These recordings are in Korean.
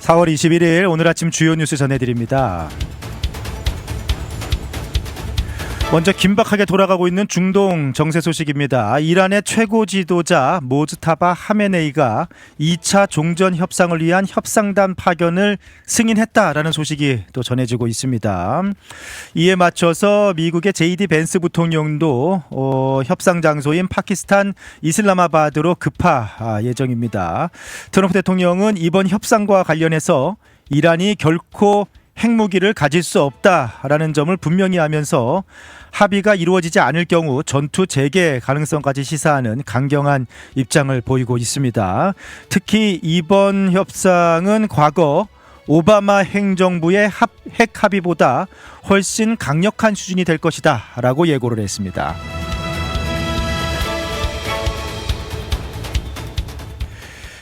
4월 21일 오늘 아침 주요 뉴스 전해드립니다. 먼저 긴박하게 돌아가고 있는 중동 정세 소식입니다. 이란의 최고 지도자 모즈타바 하메네이가 2차 종전 협상을 위한 협상단 파견을 승인했다라는 소식이 또 전해지고 있습니다. 이에 맞춰서 미국의 JD 벤스 부통령도 협상 장소인 파키스탄 이슬라마바드로 급파 예정입니다. 트럼프 대통령은 이번 협상과 관련해서 이란이 결코 핵무기를 가질 수 없다라는 점을 분명히 하면서 합의가 이루어지지 않을 경우 전투 재개 가능성까지 시사하는 강경한 입장을 보이고 있습니다. 특히 이번 협상은 과거 오바마 행정부의 핵 합의보다 훨씬 강력한 수준이 될 것이다 라고 예고를 했습니다.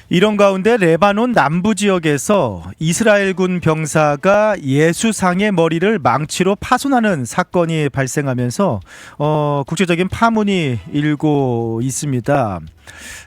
이런 가운데 레바논 남부 지역에서 이스라엘군 병사가 예수상의 머리를 망치로 파손하는 사건이 발생하면서 국제적인 파문이 일고 있습니다.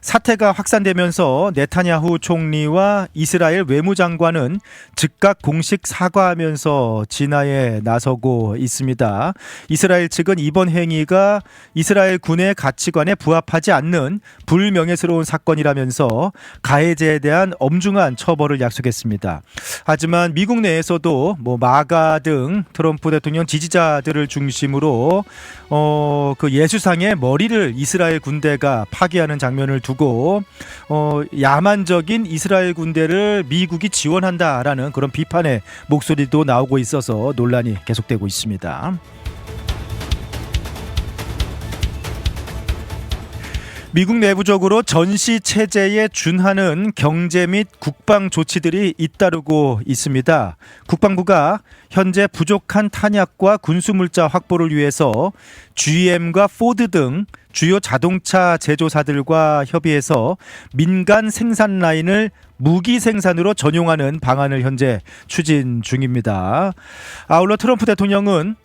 사태가 확산되면서 네타냐후 총리와 이스라엘 외무장관은 즉각 공식 사과하면서 진화에 나서고 있습니다. 이스라엘 측은 이번 행위가 이스라엘 군의 가치관에 부합하지 않는 불명예스러운 사건이라면서 가해자에 대한 엄중한 처벌을 약속했습니다. 하지만 미국 내에서도 마가 등 트럼프 대통령 지지자들을 중심으로 그 예수상의 머리를 이스라엘 군대가 파괴하는 장면을 두고 야만적인 이스라엘 군대를 미국이 지원한다라는 그런 비판의 목소리도 나오고 있어서 논란이 계속되고 있습니다. 미국 내부적으로 전시 체제에 준하는 경제 및 국방 조치들이 잇따르고 있습니다. 국방부가 현재 부족한 탄약과 군수물자 확보를 위해서 GM과 포드 등 주요 자동차 제조사들과 협의해서 민간 생산 라인을 무기 생산으로 전용하는 방안을 현재 추진 중입니다. 아울러 트럼프 대통령은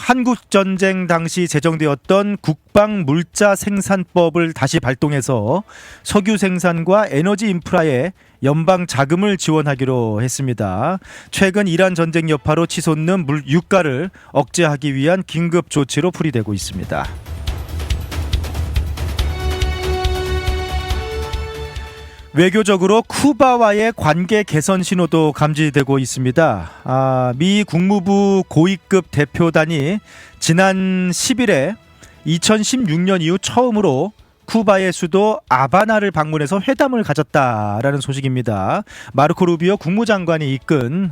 한국전쟁 당시 제정되었던 국방물자 생산법을 다시 발동해서 석유 생산과 에너지 인프라에 연방 자금을 지원하기로 했습니다. 최근 이란 전쟁 여파로 치솟는 유가를 억제하기 위한 긴급 조치로 풀이되고 있습니다. 외교적으로 쿠바와의 관계 개선 신호도 감지되고 있습니다. 미 국무부 고위급 대표단이 지난 10일에 2016년 이후 처음으로 쿠바의 수도 아바나를 방문해서 회담을 가졌다라는 소식입니다. 마르코 루비오 국무장관이 이끈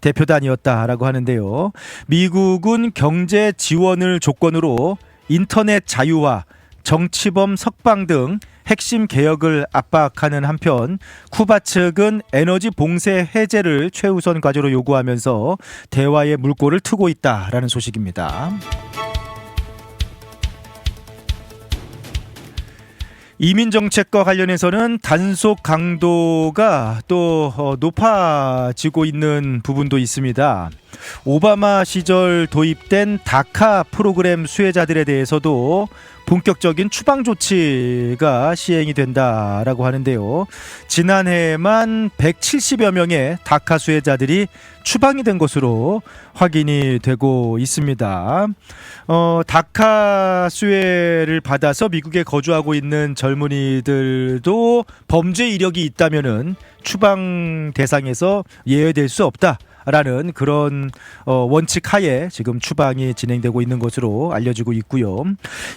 대표단이었다라고 하는데요. 미국은 경제 지원을 조건으로 인터넷 자유와 정치범 석방 등 핵심 개혁을 압박하는 한편 쿠바 측은 에너지 봉쇄 해제를 최우선 과제로 요구하면서 대화의 물꼬를 트고 있다라는 소식입니다. 이민 정책과 관련해서는 단속 강도가 또 높아지고 있는 부분도 있습니다. 오바마 시절 도입된 다카 프로그램 수혜자들에 대해서도 본격적인 추방 조치가 시행이 된다라고 하는데요. 지난해에만 170여 명의 다카 수혜자들이 추방이 된 것으로 확인이 되고 있습니다. 다카 수혜를 받아서 미국에 거주하고 있는 젊은이들도 범죄 이력이 있다면은 추방 대상에서 예외될 수 없다. 라는 그런 원칙 하에 지금 추방이 진행되고 있는 것으로 알려지고 있고요.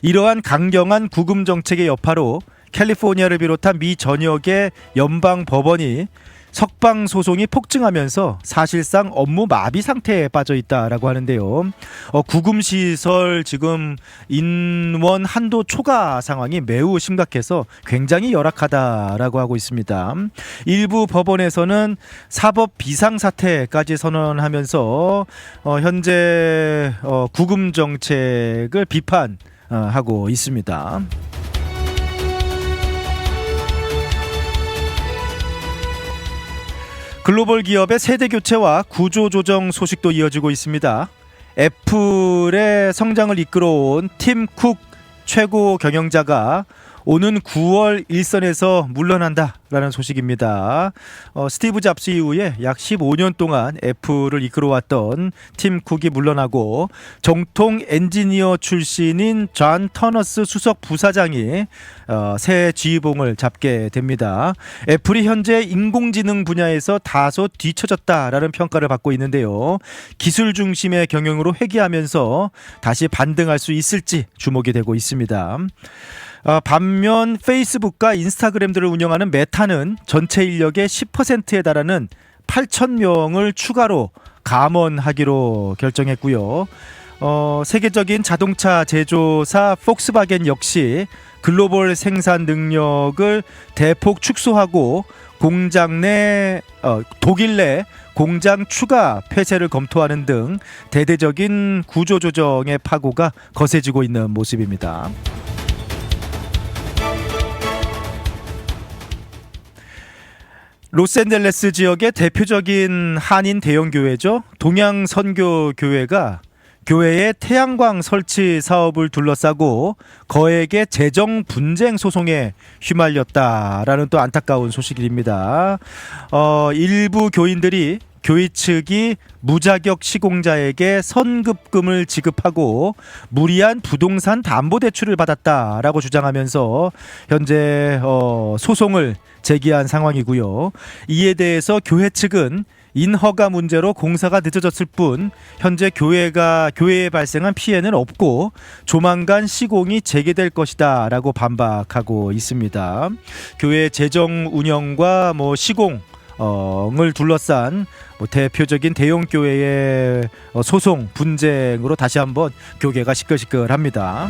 이러한 강경한 구금 정책의 여파로 캘리포니아를 비롯한 미 전역의 연방 법원이 석방 소송이 폭증하면서 사실상 업무 마비 상태에 빠져 있다라고 하는데요. 구금 시설 지금 인원 한도 초과 상황이 매우 심각해서 굉장히 열악하다라고 하고 있습니다. 일부 법원에서는 사법 비상 사태까지 선언하면서 현재 구금 정책을 비판하고 있습니다. 글로벌 기업의 세대 교체와 구조 조정 소식도 이어지고 있습니다. 애플의 성장을 이끌어온 팀 쿡 최고 경영자가 오는 9월 일선에서 물러난다라는 소식입니다. 스티브 잡스 이후에 약 15년 동안 애플을 이끌어왔던 팀 쿡이 물러나고 정통 엔지니어 출신인 존 터너스 수석 부사장이 새 지휘봉을 잡게 됩니다. 애플이 현재 인공지능 분야에서 다소 뒤처졌다라는 평가를 받고 있는데요. 기술 중심의 경영으로 회귀하면서 다시 반등할 수 있을지 주목이 되고 있습니다. 반면 페이스북과 인스타그램들을 운영하는 메타는 전체 인력의 10%에 달하는 8,000명을 추가로 감원하기로 결정했고요. 세계적인 자동차 제조사 폭스바겐 역시 글로벌 생산 능력을 대폭 축소하고 독일 내 공장 추가 폐쇄를 검토하는 등 대대적인 구조조정의 파고가 거세지고 있는 모습입니다. 로스앤젤레스 지역의 대표적인 한인 대형교회죠. 동양선교교회가 교회의 태양광 설치 사업을 둘러싸고 거액의 재정 분쟁 소송에 휘말렸다라는 또 안타까운 소식입니다. 일부 교인들이 교회 측이 무자격 시공자에게 선급금을 지급하고 무리한 부동산 담보대출을 받았다라고 주장하면서 현재 소송을 제기한 상황이고요. 이에 대해서 교회 측은 인허가 문제로 공사가 늦어졌을 뿐 현재 교회에 발생한 피해는 없고 조만간 시공이 재개될 것이다 라고 반박하고 있습니다. 교회 재정 운영과 시공을 둘러싼 대표적인 대형 교회의 소송 분쟁으로 다시 한번 교계가 시끌시끌합니다.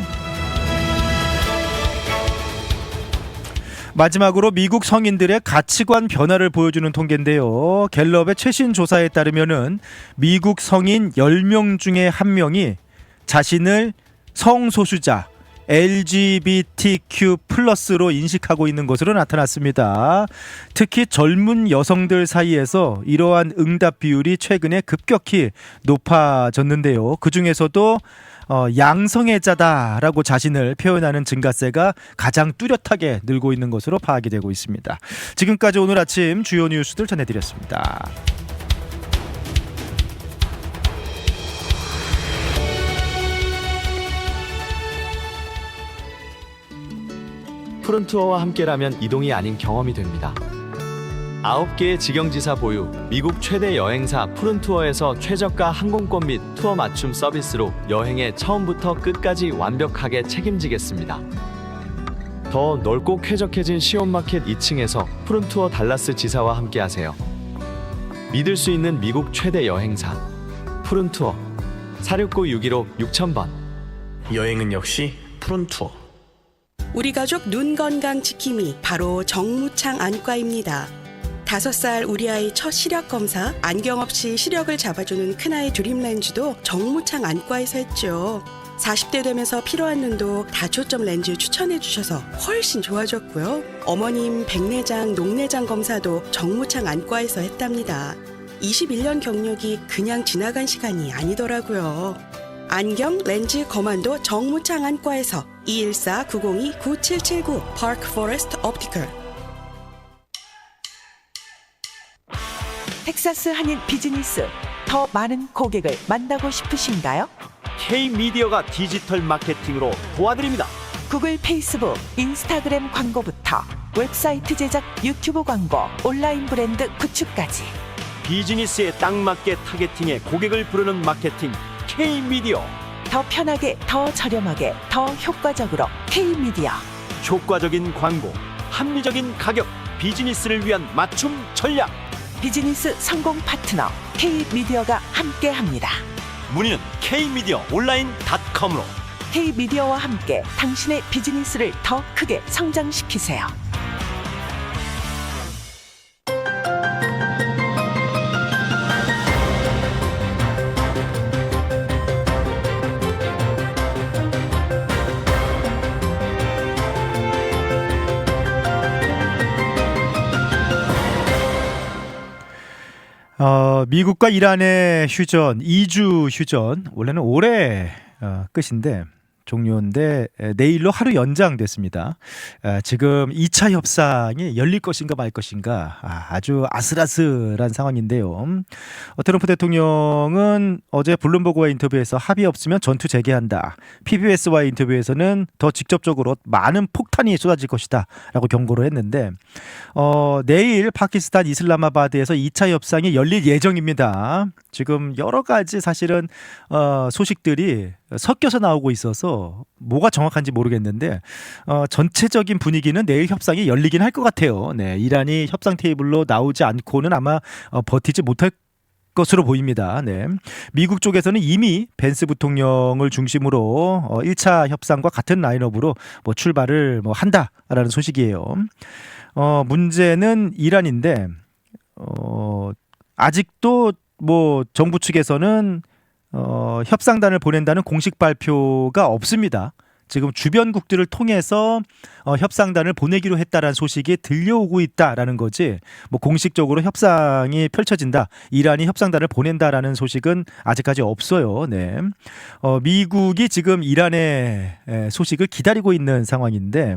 마지막으로 미국 성인들의 가치관 변화를 보여주는 통계인데요. 갤럽의 최신 조사에 따르면은 미국 성인 10명 중에 1명이 자신을 성소수자 LGBTQ+로 인식하고 있는 것으로 나타났습니다. 특히 젊은 여성들 사이에서 이러한 응답 비율이 최근에 급격히 높아졌는데요. 그중에서도 양성애자다라고 자신을 표현하는 증가세가 가장 뚜렷하게 늘고 있는 것으로 파악이 되고 있습니다. 지금까지 오늘 아침 주요 뉴스들 전해드렸습니다. 푸른투어와 함께라면 이동이 아닌 경험이 됩니다. 9개의 직영지사 보유, 미국 최대 여행사 푸른투어에서 최저가 항공권 및 투어 맞춤 서비스로 여행의 처음부터 끝까지 완벽하게 책임지겠습니다. 더 넓고 쾌적해진 시온마켓 2층에서 푸른투어 달라스 지사와 함께하세요. 믿을 수 있는 미국 최대 여행사 푸른투어 469-615-6000번. 여행은 역시 푸른투어. 우리 가족 눈 건강 지킴이 바로 정무창 안과입니다. 5살 우리 아이 첫 시력 검사, 안경 없이 시력을 잡아주는 큰아이 드림 렌즈도 정무창 안과에서 했죠. 40대 되면서 피로한 눈도 다초점 렌즈 추천해 주셔서 훨씬 좋아졌고요. 어머님 백내장, 녹내장 검사도 정무창 안과에서 했답니다. 21년 경력이 그냥 지나간 시간이 아니더라고요. 안경, 렌즈, 검안도 정무창 안과에서 214-902-9779 파크 포레스트 옵티컬. 텍사스 한인 비즈니스, 더 많은 고객을 만나고 싶으신가요? K-미디어가 디지털 마케팅으로 도와드립니다. 구글, 페이스북, 인스타그램 광고부터 웹사이트 제작, 유튜브 광고, 온라인 브랜드 구축까지 비즈니스에 딱 맞게 타겟팅해 고객을 부르는 마케팅 K-미디어. 더 편하게, 더 저렴하게, 더 효과적으로 K-미디어. 효과적인 광고, 합리적인 가격, 비즈니스를 위한 맞춤 전략. 비즈니스 성공 파트너 K-미디어가 함께합니다. 문의는 K-미디어 온라인.com으로. K-미디어와 함께 당신의 비즈니스를 더 크게 성장시키세요. 미국과 이란의 휴전, 2주 휴전, 원래는 올해 끝인데 종료인데 내일로 하루 연장됐습니다. 지금 2차 협상이 열릴 것인가 말 것인가 아주 아슬아슬한 상황인데요. 트럼프 대통령은 어제 블룸버그와 인터뷰에서 합의 없으면 전투 재개한다. PBS와의 인터뷰에서는 더 직접적으로 많은 폭탄이 쏟아질 것이다 라고 경고를 했는데 내일 파키스탄 이슬라마바드에서 2차 협상이 열릴 예정입니다. 지금 여러 가지 사실은 소식들이 섞여서 나오고 있어서 뭐가 정확한지 모르겠는데 전체적인 분위기는 내일 협상이 열리긴 할 것 같아요. 네, 이란이 협상 테이블로 나오지 않고는 아마 버티지 못할 것으로 보입니다. 네. 미국 쪽에서는 이미 벤스 부통령을 중심으로 1차 협상과 같은 라인업으로 출발을 한다라는 소식이에요. 문제는 이란인데 아직도 정부 측에서는 협상단을 보낸다는 공식 발표가 없습니다. 지금 주변국들을 통해서 협상단을 보내기로 했다라는 소식이 들려오고 있다라는 거지 공식적으로 협상이 펼쳐진다, 이란이 협상단을 보낸다라는 소식은 아직까지 없어요. 네. 미국이 지금 이란의 소식을 기다리고 있는 상황인데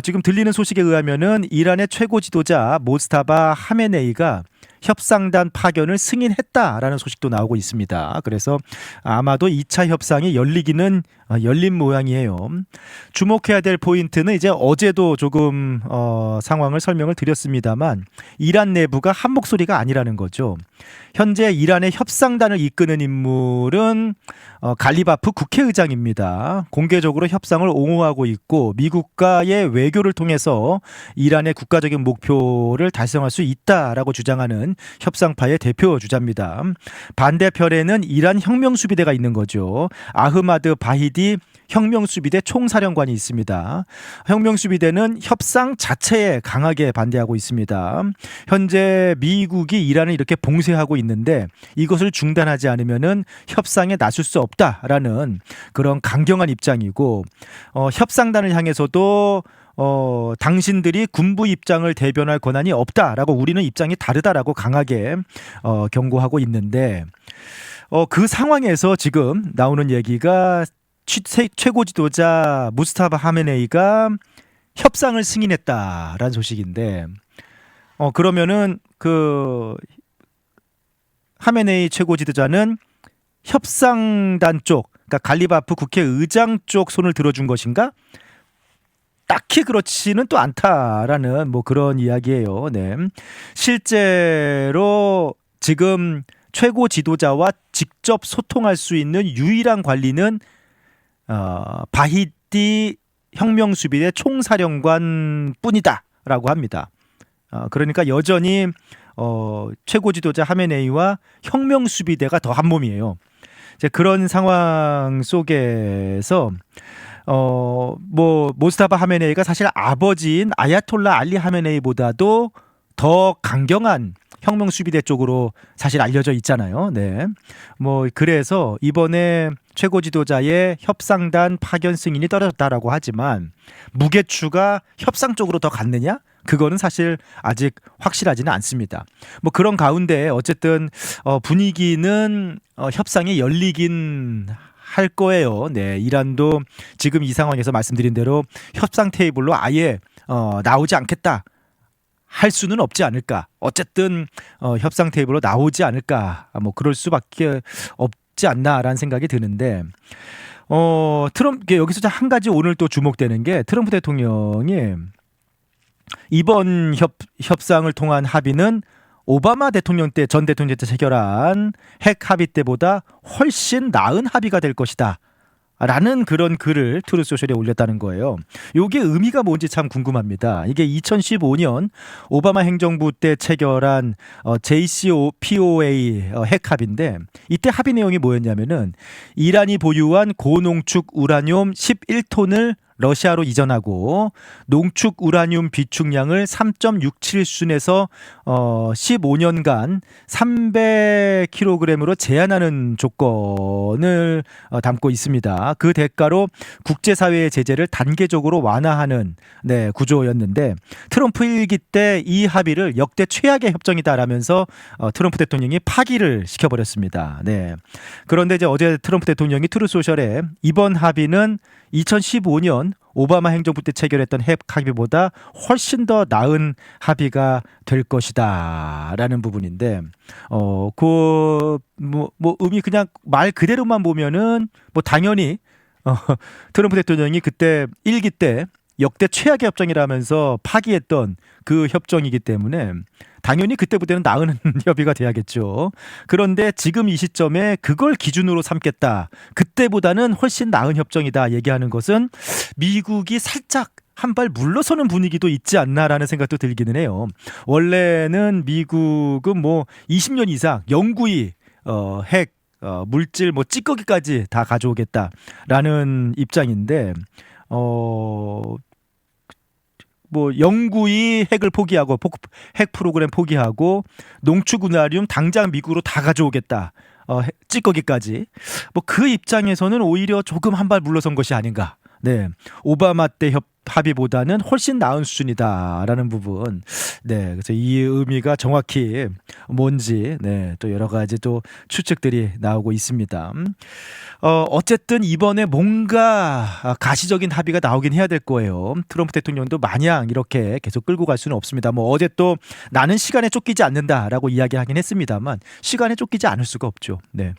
지금 들리는 소식에 의하면은 이란의 최고 지도자 모스타바 하메네이가 협상단 파견을 승인했다라는 소식도 나오고 있습니다. 그래서 아마도 2차 협상이 열리기는 열린 모양이에요. 주목해야 될 포인트는 이제 어제도 조금 상황을 설명을 드렸습니다만 이란 내부가 한 목소리가 아니라는 거죠. 현재 이란의 협상단을 이끄는 인물은 갈리바프 국회의장입니다. 공개적으로 협상을 옹호하고 있고 미국과의 외교를 통해서 이란의 국가적인 목표를 달성할 수 있다라고 주장하는 협상파의 대표 주자입니다. 반대편에는 이란 혁명수비대가 있는 거죠. 아흐마드 바히디 혁명수비대 총사령관이 있습니다. 혁명수비대는 협상 자체에 강하게 반대하고 있습니다. 현재 미국이 이란을 이렇게 봉쇄하고 있는데 이것을 중단하지 않으면은 협상에 나설 수 없다라는 그런 강경한 입장이고 협상단을 향해서도 당신들이 군부 입장을 대변할 권한이 없다라고 우리는 입장이 다르다라고 강하게 경고하고 있는데 그 상황에서 지금 나오는 얘기가 최고 지도자 무스타바 하메네이가 협상을 승인했다라는 소식인데 그러면은 그 하메네이 최고 지도자는 협상단 쪽, 그러니까 갈리바프 국회의장 쪽 손을 들어준 것인가? 딱히 그렇지는 또 않다라는 그런 이야기예요. 네. 실제로 지금 최고 지도자와 직접 소통할 수 있는 유일한 관리는 바히디 혁명수비대 총사령관 뿐이다라고 합니다. 그러니까 여전히 최고 지도자 하메네이와 혁명수비대가 더 한 몸이에요. 이제 그런 상황 속에서 모스타바 하메네이가 사실 아버지인 아야톨라 알리 하메네이보다도 더 강경한 혁명수비대 쪽으로 사실 알려져 있잖아요. 네. 그래서 이번에 최고 지도자의 협상단 파견 승인이 떨어졌다라고 하지만 무게추가 협상 쪽으로 더 갔느냐? 그거는 사실 아직 확실하지는 않습니다. 그런 가운데 어쨌든 분위기는 협상이 열리긴 할 거예요. 네, 이란도 지금 이 상황에서 말씀드린 대로 협상 테이블로 아예 나오지 않겠다 할 수는 없지 않을까. 어쨌든 협상 테이블로 나오지 않을까. 그럴 수밖에 없지 않나라는 생각이 드는데 트럼프 여기서 한 가지 오늘 또 주목되는 게 트럼프 대통령이 이번 협상을 통한 합의는 오바마 대통령 때 전 대통령 때 체결한 핵 합의 때보다 훨씬 나은 합의가 될 것이다 라는 그런 글을 트루소셜에 올렸다는 거예요. 이게 의미가 뭔지 참 궁금합니다. 이게 2015년 오바마 행정부 때 체결한 JCPOA 핵 합의인데 이때 합의 내용이 뭐였냐면은 이란이 보유한 고농축 우라늄 11톤을 러시아로 이전하고 농축 우라늄 비축량을 3.67순에서 15년간 300kg으로 제한하는 조건을 담고 있습니다. 그 대가로 국제사회의 제재를 단계적으로 완화하는 구조였는데 트럼프 일기 때 이 합의를 역대 최악의 협정이다라면서 트럼프 대통령이 파기를 시켜버렸습니다. 네. 그런데 이제 어제 트럼프 대통령이 트루소셜에 이번 합의는 2015년 오바마 행정부 때 체결했던 핵 합의보다 훨씬 더 나은 합의가 될 것이다라는 부분인데 의미 그냥 말 그대로만 보면은 당연히 트럼프 대통령이 그때 일기 때 역대 최악의 협정이라면서 파기했던 그 협정이기 때문에 당연히 그때보다는 나은 협의가 돼야겠죠. 그런데 지금 이 시점에 그걸 기준으로 삼겠다. 그때보다는 훨씬 나은 협정이다 얘기하는 것은 미국이 살짝 한 발 물러서는 분위기도 있지 않나라는 생각도 들기는 해요. 원래는 미국은 20년 이상 영구히 핵 물질 찌꺼기까지 다 가져오겠다라는 입장인데 영구히 핵을 포기하고 핵 프로그램 포기하고 농축 우라늄 당장 미국으로 다 가져오겠다. 찌꺼기까지. 그 입장에서는 오히려 조금 한 발 물러선 것이 아닌가. 네. 오바마 때 합의보다는 훨씬 나은 수준이다라는 부분. 네. 그래서 이 의미가 정확히 뭔지 또 여러 가지 또 추측들이 나오고 있습니다. 어쨌든 이번에 뭔가 가시적인 합의가 나오긴 해야 될 거예요. 트럼프 대통령도 마냥 이렇게 계속 끌고 갈 수는 없습니다. 어제 또 나는 시간에 쫓기지 않는다라고 이야기하긴 했습니다만 시간에 쫓기지 않을 수가 없죠. 네.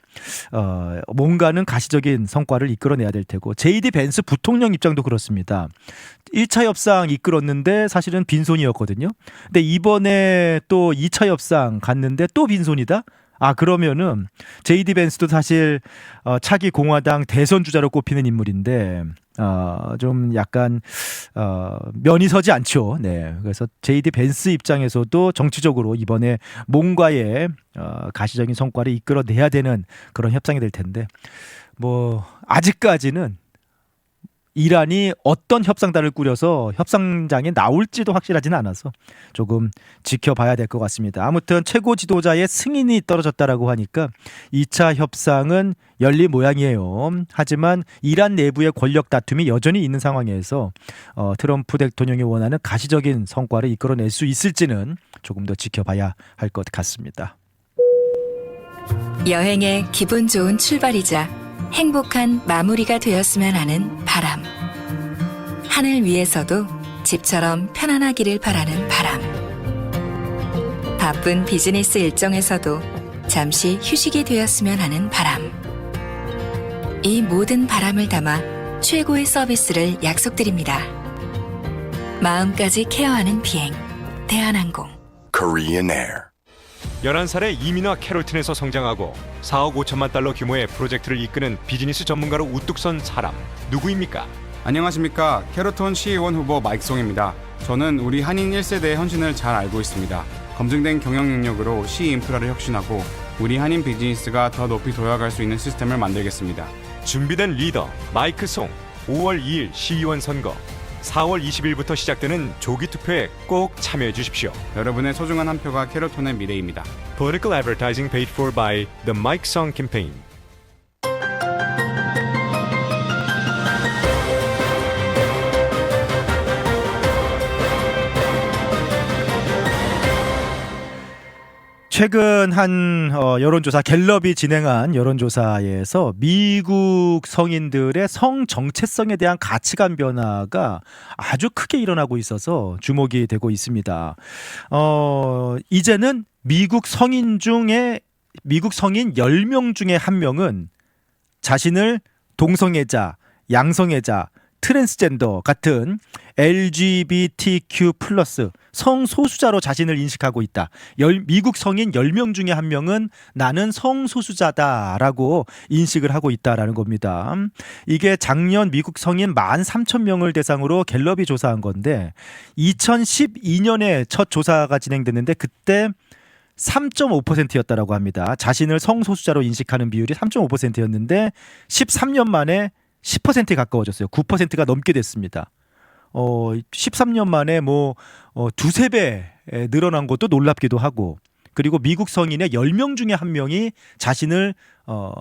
뭔가는 가시적인 성과를 이끌어내야 될 테고 JD 벤스 부통령 입장도 그렇습니다. 1차 협상 이끌었는데 사실은 빈손이었거든요. 근데 이번에 또 2차 협상 갔는데 또 빈손이다? 그러면은 JD 벤스도 사실 차기 공화당 대선 주자로 꼽히는 인물인데 좀 약간 면이 서지 않죠. 네. 그래서 JD 벤스 입장에서도 정치적으로 이번에 뭔가의 가시적인 성과를 이끌어내야 되는 그런 협상이 될 텐데 아직까지는 이란이 어떤 협상단을 꾸려서 협상장에 나올지도 확실하지는 않아서 조금 지켜봐야 될 것 같습니다. 아무튼 최고 지도자의 승인이 떨어졌다라고 하니까 2차 협상은 열린 모양이에요. 하지만 이란 내부의 권력 다툼이 여전히 있는 상황에서 트럼프 대통령이 원하는 가시적인 성과를 이끌어낼 수 있을지는 조금 더 지켜봐야 할 것 같습니다. 여행의 기분 좋은 출발이자 행복한 마무리가 되었으면 하는 바람. 하늘 위에서도 집처럼 편안하기를 바라는 바람. 바쁜 비즈니스 일정에서도 잠시 휴식이 되었으면 하는 바람. 이 모든 바람을 담아 최고의 서비스를 약속드립니다. 마음까지 케어하는 비행. 대한항공. Korean Air. 11살의 이민화 캐롤튼에서 성장하고 4억 5천만 달러 규모의 프로젝트를 이끄는 비즈니스 전문가로 우뚝 선 사람 누구입니까? 안녕하십니까. 캐로톤 시의원 후보 마이크송입니다. 저는 우리 한인 1세대의 헌신을 잘 알고 있습니다. 검증된 경영 능력으로 시 인프라를 혁신하고 우리 한인 비즈니스가 더 높이 도약할 수 있는 시스템을 만들겠습니다. 준비된 리더 마이크 송. 5월 2일 시의원 선거 4월 20일부터 시작되는 조기 투표에 꼭 참여해 주십시오. 여러분의 소중한 한 표가 캐로톤의 미래입니다. Political advertising paid for by the Mike Song campaign. 최근 한 여론조사 갤럽이 진행한 여론조사에서 미국 성인들의 성 정체성에 대한 가치관 변화가 아주 크게 일어나고 있어서 주목이 되고 있습니다. 이제는 미국 성인 10명 중에 한 명은 자신을 동성애자, 양성애자, 트랜스젠더 같은 LGBTQ+ 성소수자로 자신을 인식하고 있다. 미국 성인 10명 중에 한 명은 나는 성소수자다라고 인식을 하고 있다라는 겁니다. 이게 작년 미국 성인 13,000명을 대상으로 갤럽이 조사한 건데 2012년에 첫 조사가 진행됐는데 그때 3.5%였다라고 합니다. 자신을 성소수자로 인식하는 비율이 3.5%였는데 13년 만에 10%에 가까워졌어요. 9%가 넘게 됐습니다. 13년 만에 두세 배 늘어난 것도 놀랍기도 하고, 그리고 미국 성인의 10명 중에 1명이 자신을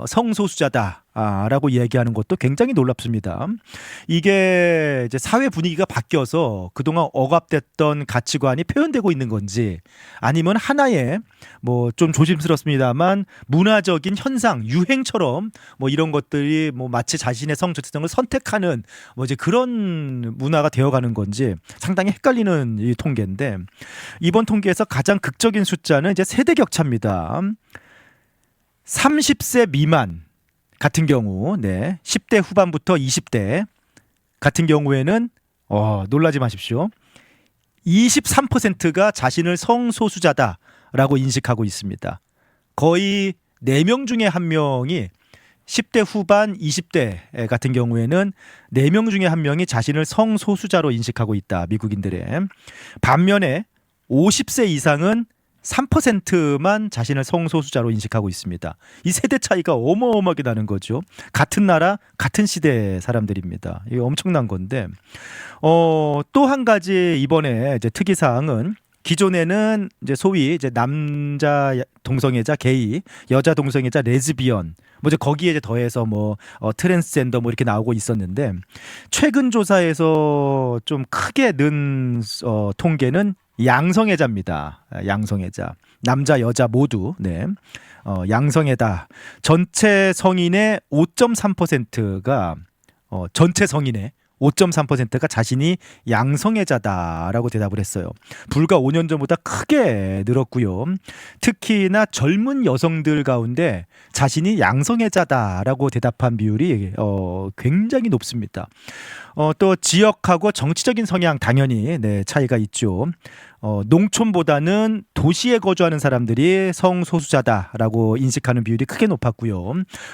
성소수자다라고 얘기하는 것도 굉장히 놀랍습니다. 이게 이제 사회 분위기가 바뀌어서 그동안 억압됐던 가치관이 표현되고 있는 건지, 아니면 하나의 좀 조심스럽습니다만 문화적인 현상, 유행처럼 이런 것들이 마치 자신의 성정체성을 선택하는 이제 그런 문화가 되어가는 건지 상당히 헷갈리는 이 통계인데, 이번 통계에서 가장 극적인 숫자는 이제 세대 격차입니다. 30세 미만 같은 경우, 10대 후반부터 20대 같은 경우에는 놀라지 마십시오. 23%가 자신을 성소수자다라고 인식하고 있습니다. 거의 4명 중에 1명이 10대 후반 20대 같은 경우에는 4명 중에 1명이 자신을 성소수자로 인식하고 있다. 미국인들의. 반면에 50세 이상은 3%만 자신을 성소수자로 인식하고 있습니다. 이 세대 차이가 어마어마하게 나는 거죠. 같은 나라, 같은 시대 사람들입니다. 이게 엄청난 건데, 또 한 가지 이번에 이제 특이사항은, 기존에는 이제 소위 이제 남자 동성애자 게이, 여자 동성애자 레즈비언, 이제 거기에 이제 더해서 트랜스젠더 이렇게 나오고 있었는데, 최근 조사에서 좀 크게 는 통계는 양성애자입니다. 양성애자. 남자, 여자 모두. 양성애다. 전체 성인의 5.3%가 전체 성인의 5.3%가 자신이 양성애자다라고 대답을 했어요. 불과 5년 전보다 크게 늘었고요. 특히나 젊은 여성들 가운데 자신이 양성애자다라고 대답한 비율이 굉장히 높습니다. 또 지역하고 정치적인 성향 당연히 차이가 있죠. 농촌보다는 도시에 거주하는 사람들이 성소수자다라고 인식하는 비율이 크게 높았고요.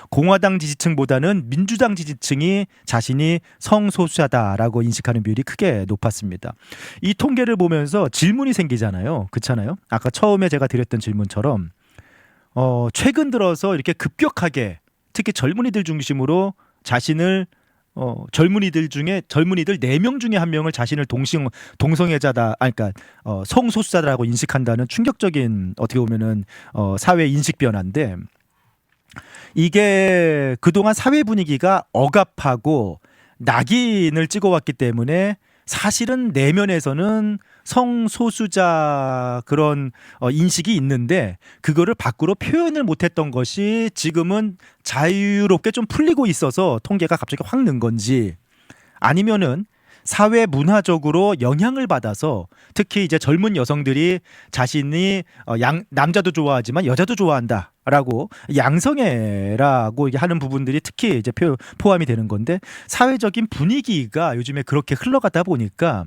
공화당 지지층보다는 민주당 지지층이 자신이 성소수자다라고 인식하는 비율이 크게 높았습니다. 이 통계를 보면서 질문이 생기잖아요. 그렇잖아요. 아까 처음에 제가 드렸던 질문처럼 최근 들어서 이렇게 급격하게 특히 젊은이들 중심으로 자신을 젊은이들 4명 중에 1명을 자신을 동성애자다, 그러니까 성소수자라고 인식한다는 충격적인 어떻게 보면은 사회 인식 변화인데, 이게 그동안 사회 분위기가 억압하고 낙인을 찍어왔기 때문에 사실은 내면에서는 성소수자 그런 인식이 있는데, 그거를 밖으로 표현을 못했던 것이 지금은 자유롭게 좀 풀리고 있어서 통계가 갑자기 확 는 건지, 아니면은 사회 문화적으로 영향을 받아서 특히 이제 젊은 여성들이 자신이 남자도 좋아하지만 여자도 좋아한다라고 양성애라고 하는 부분들이 특히 이제 포함이 되는 건데, 사회적인 분위기가 요즘에 그렇게 흘러가다 보니까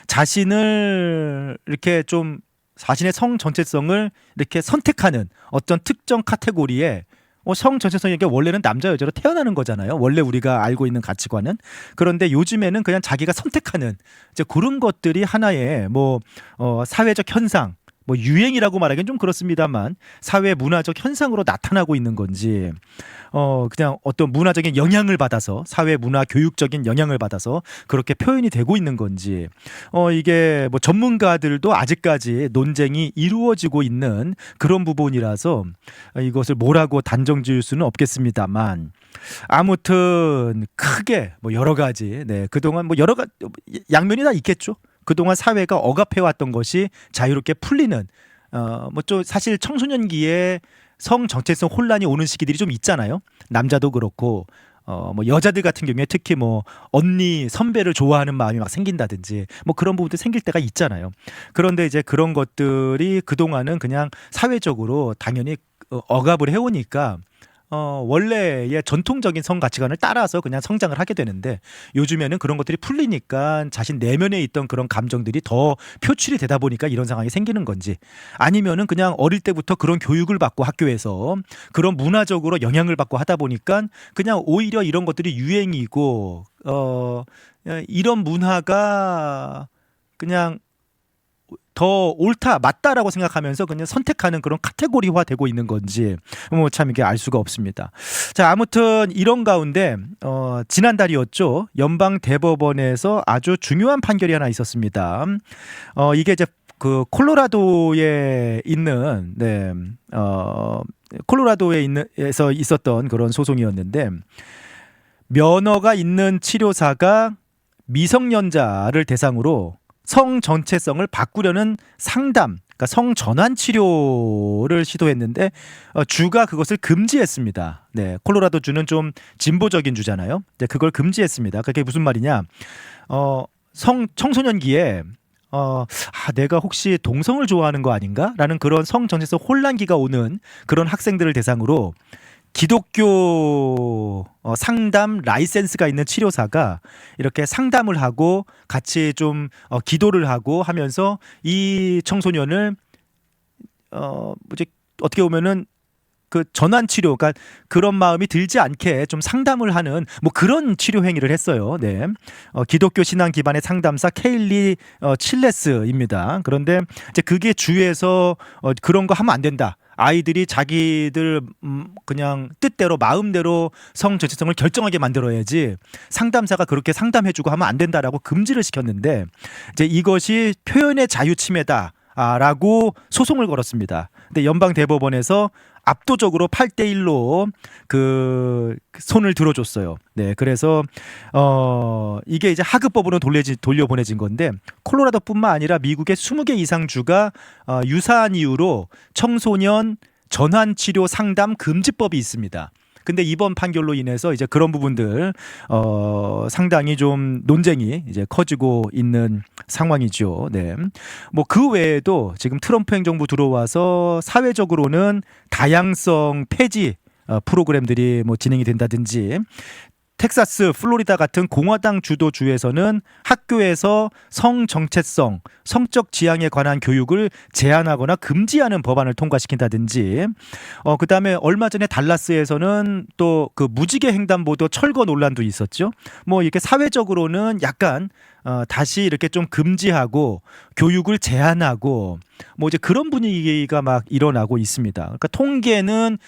자신을 이렇게 좀 자신의 성 전체성을 이렇게 선택하는 어떤 특정 카테고리에 성 전체성이 원래는 남자 여자로 태어나는 거잖아요. 원래 우리가 알고 있는 가치관은. 그런데 요즘에는 그냥 자기가 선택하는 이제 그런 것들이 하나의 사회적 현상, 유행이라고 말하기는 좀 그렇습니다만 사회 문화적 현상으로 나타나고 있는 건지, 그냥 어떤 문화적인 영향을 받아서, 사회 문화 교육적인 영향을 받아서 그렇게 표현이 되고 있는 건지, 이게 전문가들도 아직까지 논쟁이 이루어지고 있는 그런 부분이라서 이것을 뭐라고 단정 지을 수는 없겠습니다만, 아무튼 크게 여러 가지, 그동안 여러 가지 양면이 다 있겠죠. 그동안 사회가 억압해왔던 것이 자유롭게 풀리는, 좀 사실 청소년기에 성 정체성 혼란이 오는 시기들이 좀 있잖아요. 남자도 그렇고, 여자들 같은 경우에 특히 언니, 선배를 좋아하는 마음이 막 생긴다든지 그런 부분도 생길 때가 있잖아요. 그런데 이제 그런 것들이 그동안은 그냥 사회적으로 당연히 억압을 해오니까 원래의 전통적인 성 가치관을 따라서 그냥 성장을 하게 되는데, 요즘에는 그런 것들이 풀리니까 자신 내면에 있던 그런 감정들이 더 표출이 되다 보니까 이런 상황이 생기는 건지, 아니면은 그냥 어릴 때부터 그런 교육을 받고 학교에서 그런 문화적으로 영향을 받고 하다 보니까 그냥 오히려 이런 것들이 유행이고 이런 문화가 그냥 더 옳다 맞다라고 생각하면서 그냥 선택하는 그런 카테고리화 되고 있는 건지 뭐 참 이게 알 수가 없습니다. 자, 아무튼 이런 가운데 지난달이었죠. 연방 대법원에서 아주 중요한 판결이 하나 있었습니다. 이게 이제 그 콜로라도에 있는 콜로라도에서 있었던 그런 소송이었는데, 면허가 있는 치료사가 미성년자를 대상으로 성 전체성을 바꾸려는 상담, 그러니까 성 전환 치료를 시도했는데 주가 그것을 금지했습니다. 네, 콜로라도 주는 좀 진보적인 주잖아요. 네, 그걸 금지했습니다. 그게 무슨 말이냐? 청소년기에 내가 혹시 동성을 좋아하는 거 아닌가? 라는 그런 성 전체성 혼란기가 오는 그런 학생들을 대상으로 기독교 상담 라이센스가 있는 치료사가 이렇게 상담을 하고 같이 좀 기도를 하고 하면서 이 청소년을 어떻게 보면은 그 전환 치료, 그러니까 그런 마음이 들지 않게 좀 상담을 하는 뭐 그런 치료 행위를 했어요. 네, 기독교 신앙 기반의 상담사 케일리 칠레스입니다. 그런데 이제 그게 주에서 그런 거 하면 안 된다. 아이들이 자기들 그냥 뜻대로 마음대로 성 전체성을 결정하게 만들어야지 상담사가 그렇게 상담해주고 하면 안 된다라고 금지를 시켰는데, 이제 이것이 표현의 자유 침해다라고 소송을 걸었습니다. 근데 연방 대법원에서 압도적으로 8대1로 그 손을 들어줬어요. 네, 그래서 이게 이제 하급법으로 돌려보내진 건데, 콜로라도뿐만 아니라 미국의 20개 이상 주가 유사한 이유로 청소년 전환 치료 상담 금지법이 있습니다. 근데 이번 판결로 인해서 이제 그런 부분들 상당히 좀 논쟁이 이제 커지고 있는 상황이죠. 네. 뭐 그 외에도 지금 트럼프 행정부 들어와서 사회적으로는 다양성 폐지 프로그램들이 뭐 진행이 된다든지, 텍사스, 플로리다 같은 공화당 주도 주에서는 학교에서 성 정체성, 성적 지향에 관한 교육을 제한하거나 금지하는 법안을 통과시킨다든지, 그다음에 얼마 전에 달라스에서는 또 그 무지개 횡단보도 철거 논란도 있었죠. 뭐 이렇게 사회적으로는 약간 다시 이렇게 좀 금지하고 교육을 제한하고 뭐 이제 그런 분위기가 막 일어나고 있습니다. 그러니까 통계는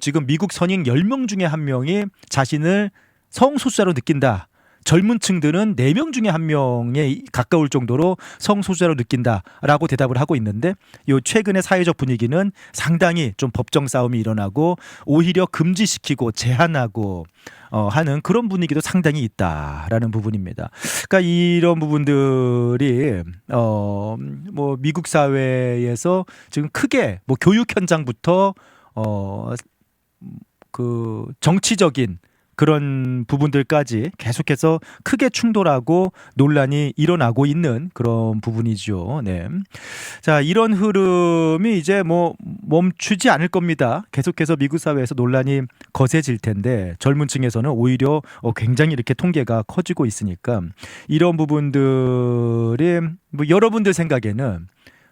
지금 미국 선임 10명 중에 1명이 자신을 성소수자로 느낀다. 젊은 층들은 4명 중에 1명에 가까울 정도로 성소수자로 느낀다라고 대답을 하고 있는데, 요 최근의 사회적 분위기는 상당히 좀 법정 싸움이 일어나고 오히려 금지시키고 제한하고 하는 그런 분위기도 상당히 있다라는 부분입니다. 그러니까 이런 부분들이 뭐 미국 사회에서 지금 크게 뭐 교육 현장부터 그 정치적인 그런 부분들까지 계속해서 크게 충돌하고 논란이 일어나고 있는 그런 부분이죠. 네. 자, 이런 흐름이 이제 뭐 멈추지 않을 겁니다. 계속해서 미국 사회에서 논란이 거세질 텐데, 젊은 층에서는 오히려 굉장히 이렇게 통계가 커지고 있으니까 이런 부분들이 뭐 여러분들 생각에는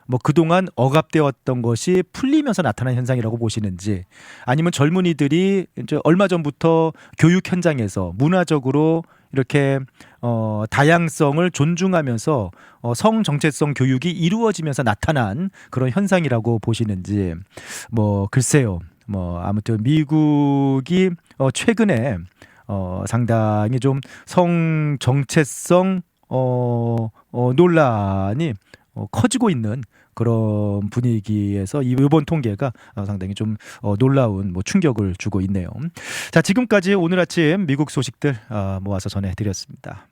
뭐 그동안 억압되었던 것이 풀리면서 나타난 현상이라고 보시는지, 아니면 젊은이들이 이제 얼마 전부터 교육 현장에서 문화적으로 이렇게 다양성을 존중하면서 성 정체성 교육이 이루어지면서 나타난 그런 현상이라고 보시는지, 뭐 글쎄요. 뭐 아무튼 미국이 최근에 상당히 좀 성 정체성 논란이 커지고 있는 그런 분위기에서 이번 통계가 상당히 좀 놀라운 뭐 충격을 주고 있네요. 자, 지금까지 오늘 아침 미국 소식들 모아서 전해드렸습니다.